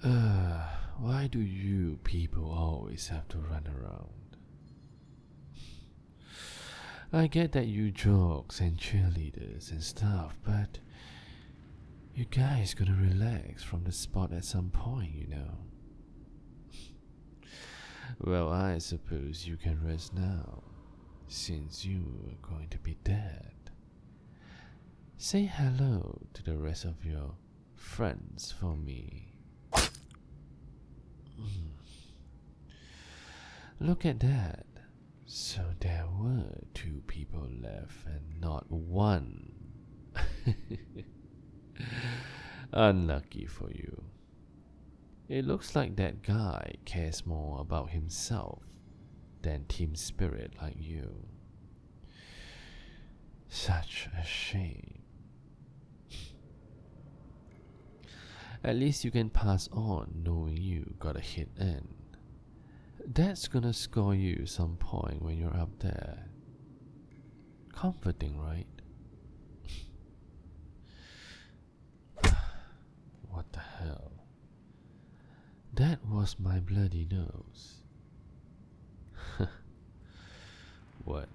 Why do you people always have to run around? I get that you jokes and cheerleaders and stuff, but you guys gonna relax from the spot at some point, you know. Well, I suppose you can rest now, since you are going to be dead. Say hello to the rest of your friends for me. Look at that. So there were 2 people left and not 1. Unlucky for you. It looks like that guy cares more about himself than team spirit like you. Such a shame. At least you can pass on knowing you got a hit in. That's gonna score you some point when you're up there. Comforting, right? What the hell? That was my bloody nose. What?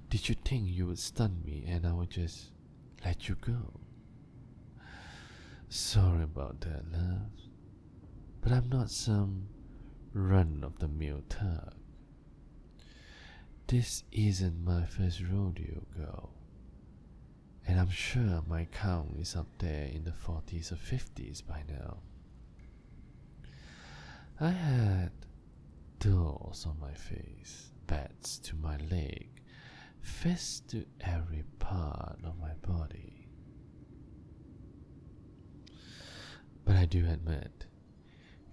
Did you think you would stun me and I would just let you go? Sorry about that, love. But I'm not some run-of-the-mill thug. This isn't my first rodeo, girl. And I'm sure my count is up there in the 40s or 50s by now. I had dolls on my face, bats to my leg, fists to every part of my body. But I do admit,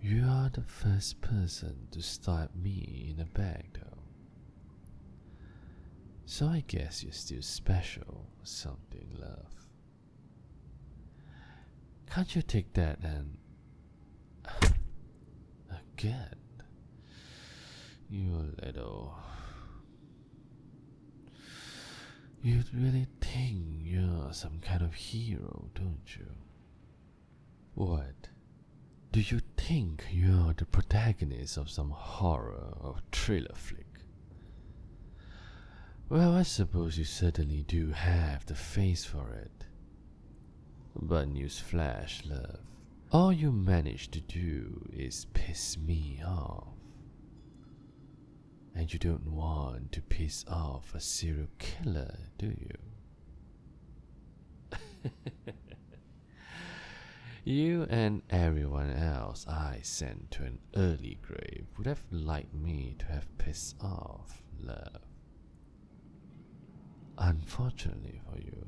you are the first person to stab me in the back though. So I guess you're still special or something, love. Can't you take that and... Again? You little... You really think you're some kind of hero, don't you? What? Do you think you're the protagonist of some horror or thriller flick? Well, I suppose you certainly do have the face for it. But newsflash, love. All you manage to do is piss me off. And you don't want to piss off a serial killer, do you? You and everyone else I sent to an early grave would have liked me to have pissed off, love. Unfortunately for you,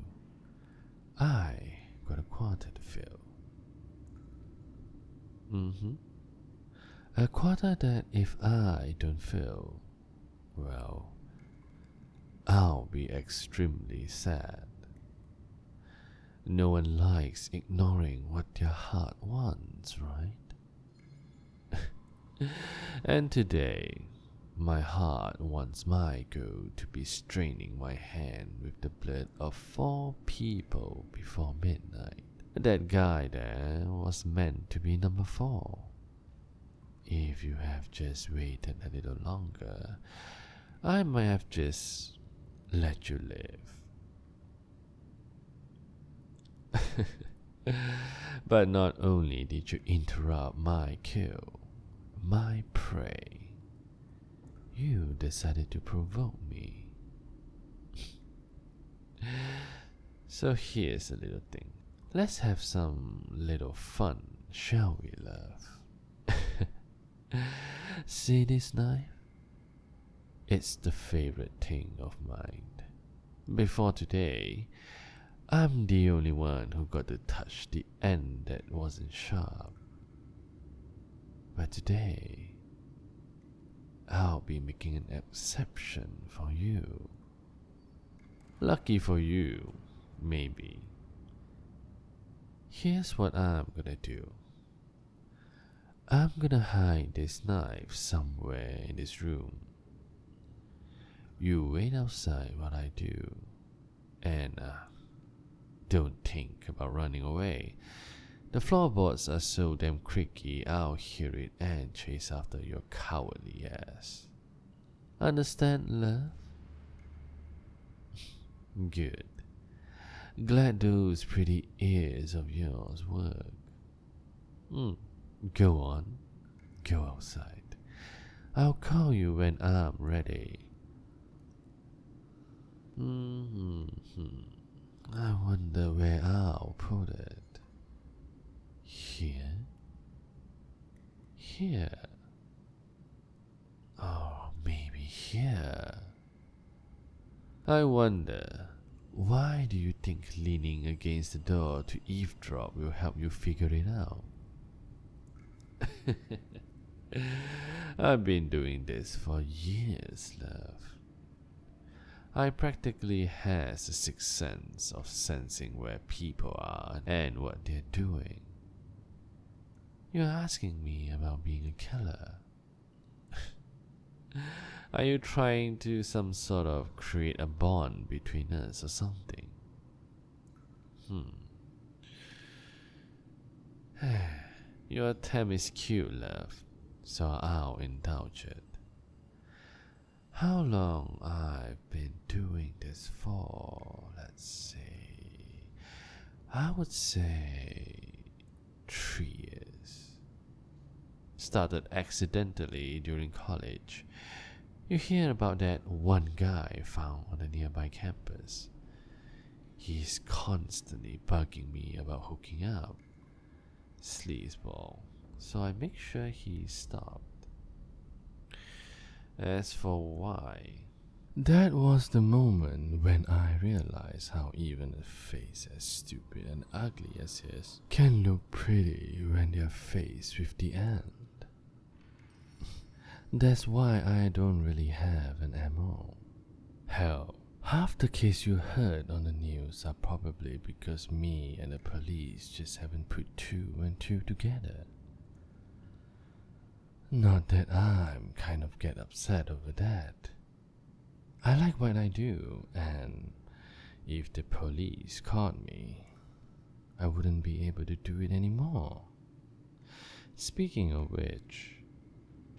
I got a quarter to fill. A quarter that if I don't fill, well, I'll be extremely sad. No one likes ignoring what their heart wants, right? And today, my heart wants my goal to be straining my hand with the blood of 4 people before midnight. That guy there was meant to be number 4. If you have just waited a little longer, I might have just let you live. But not only did you interrupt my kill, my prey, you decided to provoke me. So here's a little thing. Let's have some little fun, shall we, love? See this knife? It's the favorite thing of mine. Before today, I'm the only one who got to touch the end that wasn't sharp. But today, I'll be making an exception for you. Lucky for you, maybe. Here's what I'm gonna do. I'm gonna hide this knife somewhere in this room. You wait outside while I do, and don't think about running away. The floorboards are so damn creaky, I'll hear it and chase after your cowardly ass. Understand, love? Good. Glad those pretty ears of yours work. Go on. Go outside. I'll call you when I'm ready. I wonder where I'll put it. Here? Here? Or maybe here? I wonder, why do you think leaning against the door to eavesdrop will help you figure it out? I've been doing this for years, love. I practically has a sixth sense of sensing where people are and what they're doing. You're asking me about being a killer. Are you trying to some sort of create a bond between us or something? Your attempt is cute, love, so I'll indulge it. How long I've been doing this for? Let's see. I would say 3 years. Started accidentally during college. You hear about that one guy found on a nearby campus. He's constantly bugging me about hooking up. Sleazeball. So I make sure he stopped. As for why, that was the moment when I realized how even a face as stupid and ugly as his can look pretty when they're faced with the end. That's why I don't really have an MO. Hell, half the cases you heard on the news are probably because me and the police just haven't put 2 and 2 together. Not that I'm kind of get upset over that. I like what I do, and if the police caught me, I wouldn't be able to do it anymore. Speaking of which,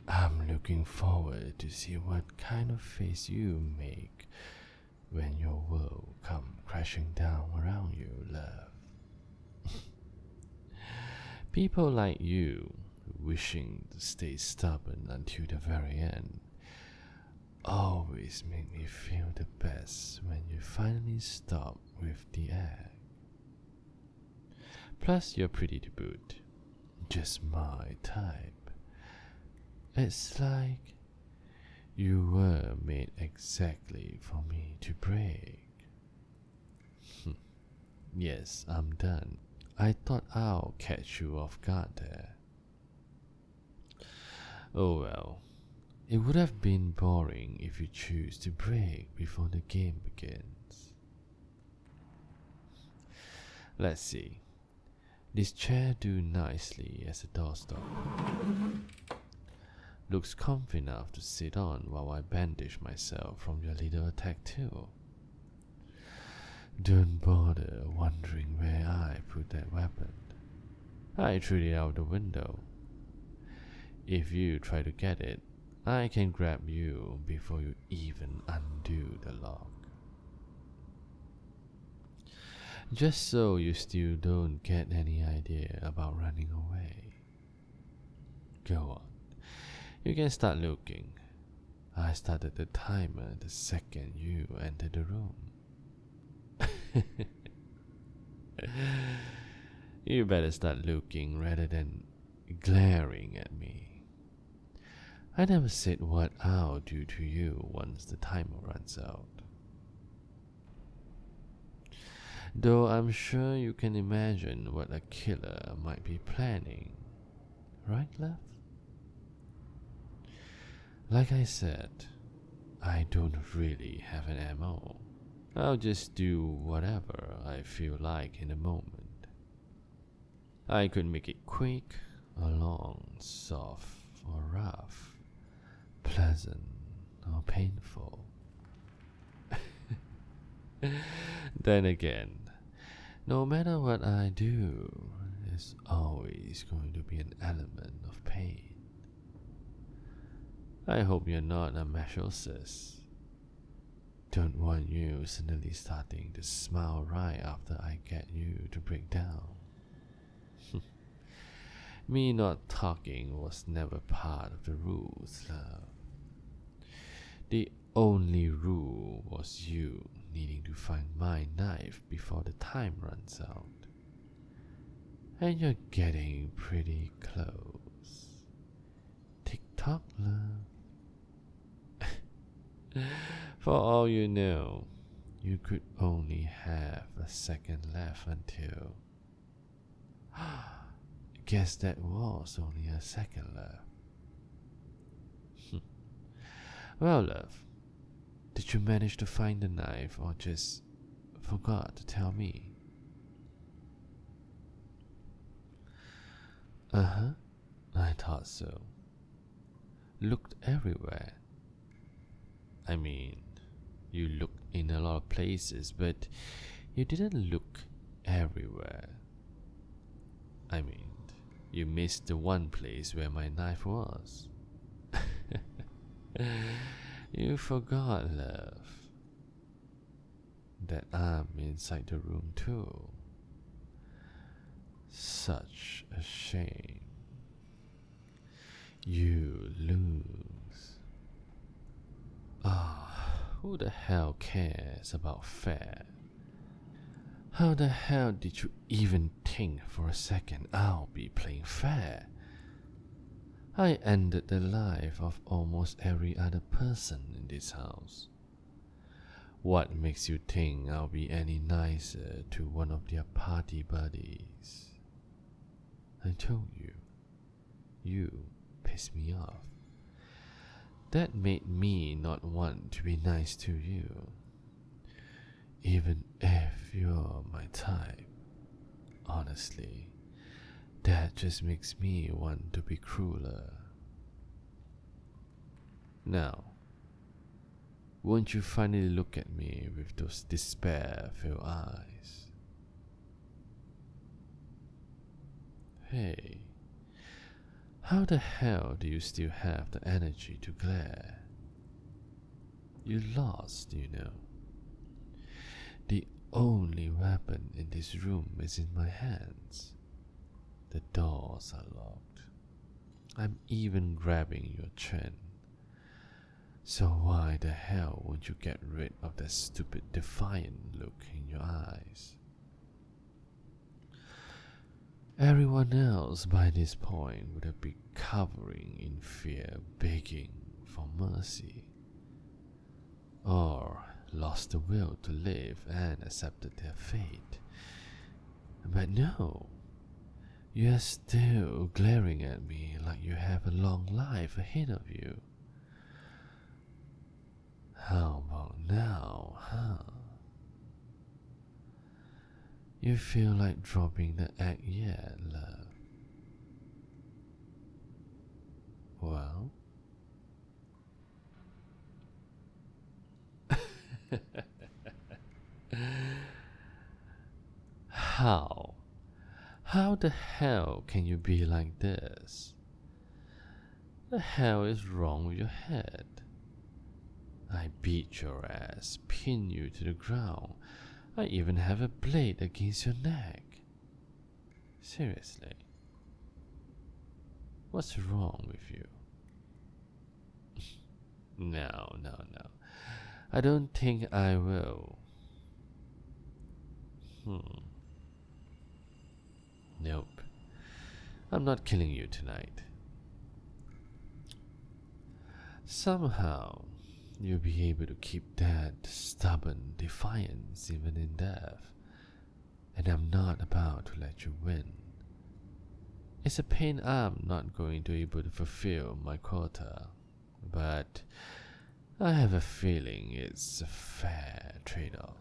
I'm looking forward to see what kind of face you make when your world come crashing down around you, love. People like you, wishing to stay stubborn until the very end, always make me feel the best when you finally stop with the act. Plus, you're pretty to boot. Just my type. It's like you were made exactly for me to break. Yes, I'm done. I thought I'll catch you off guard there. Oh well, it would have been boring if you choose to break before the game begins. Let's see. This chair do nicely as a doorstop. Looks comfy enough to sit on while I bandage myself from your little attack too. Don't bother wondering where I put that weapon. I threw it out the window. If you try to get it, I can grab you before you even undo the lock. Just so you still don't get any idea about running away. Go on. You can start looking. I started the timer the second you entered the room. You better start looking rather than glaring at me. I never said what I'll do to you once the timer runs out. Though I'm sure you can imagine what a killer might be planning. Right, love? Like I said, I don't really have an MO. I'll just do whatever I feel like in the moment. I could make it quick or long, soft or rough, pleasant or painful. Then again, no matter what I do, there's always going to be an element of pain. I hope you're not a masochist. Don't want you suddenly starting to smile right after I get you to break down. Me not talking was never part of the rules, love. The only rule was you needing to find my knife before the time runs out. And you're getting pretty close. Tick tock, love. For all you know, you could only have a second left until. Guess that was only a second left. Well, love, did you manage to find the knife or just forgot to tell me? I thought so. Looked everywhere. I mean, you looked in a lot of places, but you didn't look everywhere. I mean, you missed the one place where my knife was. You forgot, love, that I'm inside the room too. Such a shame. You lose. Who the hell cares about fair? How the hell did you even think for a second I'll be playing fair? I ended the life of almost every other person in this house. What makes you think I'll be any nicer to one of their party buddies? I told you, you pissed me off. That made me not want to be nice to you. Even if you're my type, honestly, that just makes me want to be crueler. Now, won't you finally look at me with those despair-filled eyes? Hey, how the hell do you still have the energy to glare? You lost, you know. The only weapon in this room is in my hands. The doors are locked. I'm even grabbing your chin. So why the hell won't you get rid of that stupid defiant look in your eyes? Everyone else by this point would have been cowering in fear, begging for mercy, or lost the will to live and accepted their fate. But no, you are still glaring at me like you have a long life ahead of you. How about now, huh? You feel like dropping the act yet, love? Well? How? How the hell can you be like this? The hell is wrong with your head? I beat your ass, pin you to the ground. I even have a blade against your neck. Seriously. What's wrong with you? No. I don't think I will. Nope. I'm not killing you tonight. Somehow, you'll be able to keep that stubborn defiance even in death. And I'm not about to let you win. It's a pain I'm not going to be able to fulfill my quota. But I have a feeling it's a fair trade-off.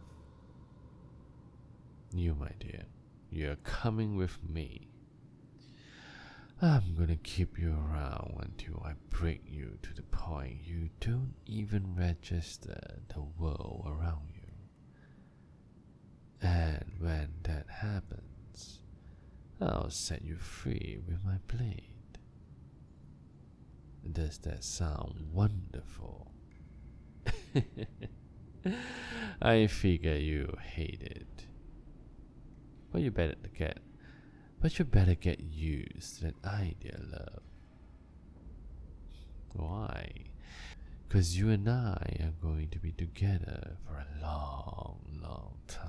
You, my dear, you're coming with me. I'm gonna keep you around until I break you to the point you don't even register the world around you. And when that happens, I'll set you free with my blade. Does that sound wonderful? I figure you hate it. But you better get used to that idea, love. Why? Because you and I are going to be together for a long, long time.